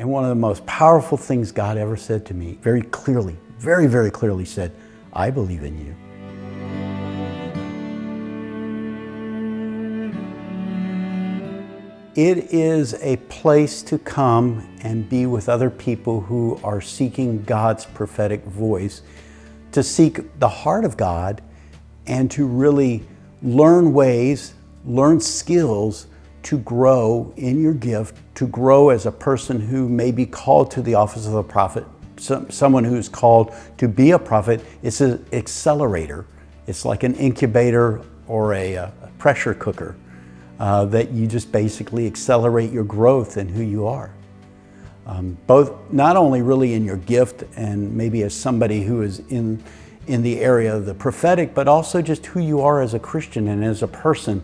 And one of the most powerful things God ever said to me, very clearly, very, very clearly said, I believe in you. It is a place to come and be with other people who are seeking God's prophetic voice, to seek the heart of God, and to really learn ways, learn skills to grow in your gift, to grow as a person who may be called to the office of a prophet, someone who's called to be a prophet. It's an accelerator. It's like an incubator or a pressure cooker that you just basically accelerate your growth in who you are. Both, not only really in your gift and maybe as somebody who is in the area of the prophetic, but also just who you are as a Christian and as a person.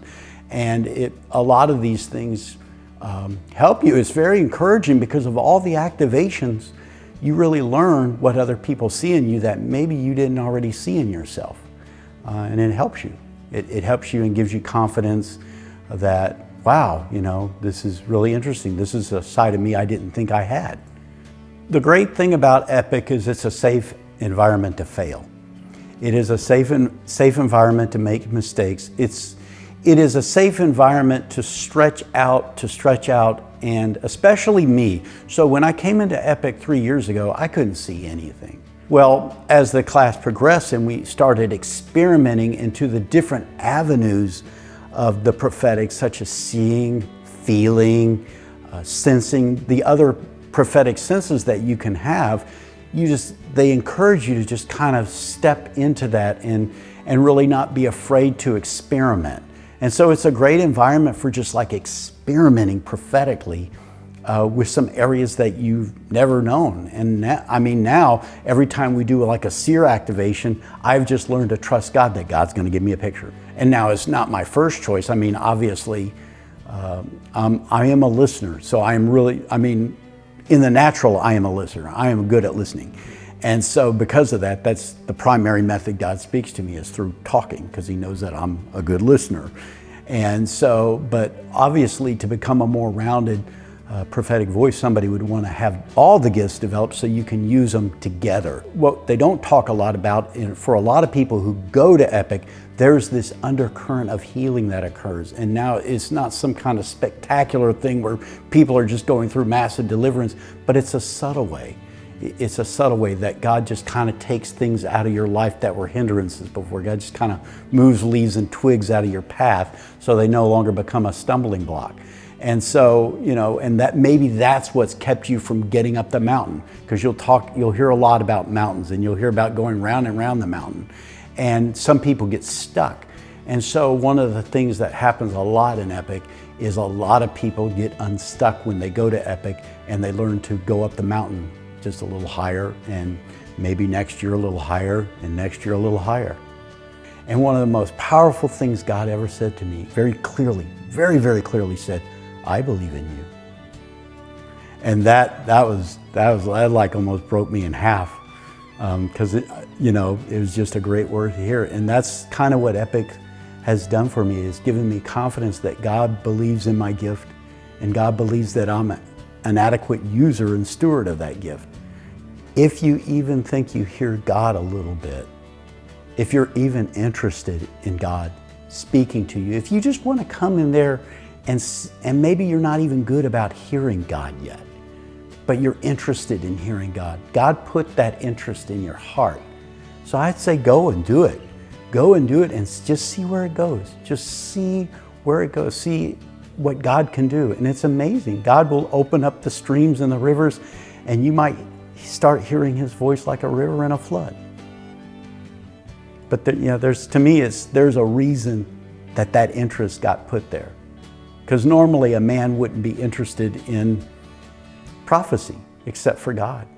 And a lot of these things help you. It's very encouraging because of all the activations. You really learn what other people see in you that maybe you didn't already see in yourself. And it helps you. It helps you and gives you confidence that, wow, you know, this is really interesting. This is a side of me I didn't think I had. The great thing about Epic is it's a safe environment to fail. It is a safe environment to make mistakes. It is a safe environment to stretch out, and especially me. So when I came into Epic 3 years ago, I couldn't see anything. Well, as the class progressed and we started experimenting into the different avenues of the prophetic, such as seeing, feeling, sensing, the other prophetic senses that you can have, they encourage you to just kind of step into that and really not be afraid to experiment. And so it's a great environment for just like experimenting prophetically with some areas that you've never known. And now every time we do like a seer activation, I've just learned to trust God that God's going to give me a picture. And now it's not my first choice. I mean, obviously, I am a listener. So in the natural, I am a listener. I am good at listening. And so because of that, that's the primary method God speaks to me, is through talking, because he knows that I'm a good listener. And so, but obviously to become a more rounded prophetic voice, somebody would want to have all the gifts developed so you can use them together. What they don't talk a lot about, for a lot of people who go to Epic, there's this undercurrent of healing that occurs. And now it's not some kind of spectacular thing where people are just going through massive deliverance, but it's a subtle way. It's a subtle way that God just kind of takes things out of your life that were hindrances before. God just kind of moves leaves and twigs out of your path so they no longer become a stumbling block. And so, you know, and that maybe that's what's kept you from getting up the mountain, because you'll hear a lot about mountains, and you'll hear about going round and round the mountain. And some people get stuck. And so one of the things that happens a lot in Epic is a lot of people get unstuck when they go to Epic, and they learn to go up the mountain just a little higher, and maybe next year a little higher, and next year a little higher. And one of the most powerful things God ever said to me, very clearly, very, very clearly said, I believe in you. And that like almost broke me in half, because it was just a great word to hear. And that's kind of what Epic has done for me, is given me confidence that God believes in my gift, and God believes that I'm an adequate user and steward of that gift. If you even think you hear God a little bit, if you're even interested in God speaking to you, if you just want to come in there and maybe you're not even good about hearing God yet, but you're interested in hearing God. God put that interest in your heart. So I'd say go and do it. Go and do it and just see where it goes. Just see where it goes. See what God can do. And it's amazing. God will open up the streams and the rivers, and you might start hearing his voice like a river in a flood. But there's a reason that interest got put there. Because normally a man wouldn't be interested in prophecy except for God.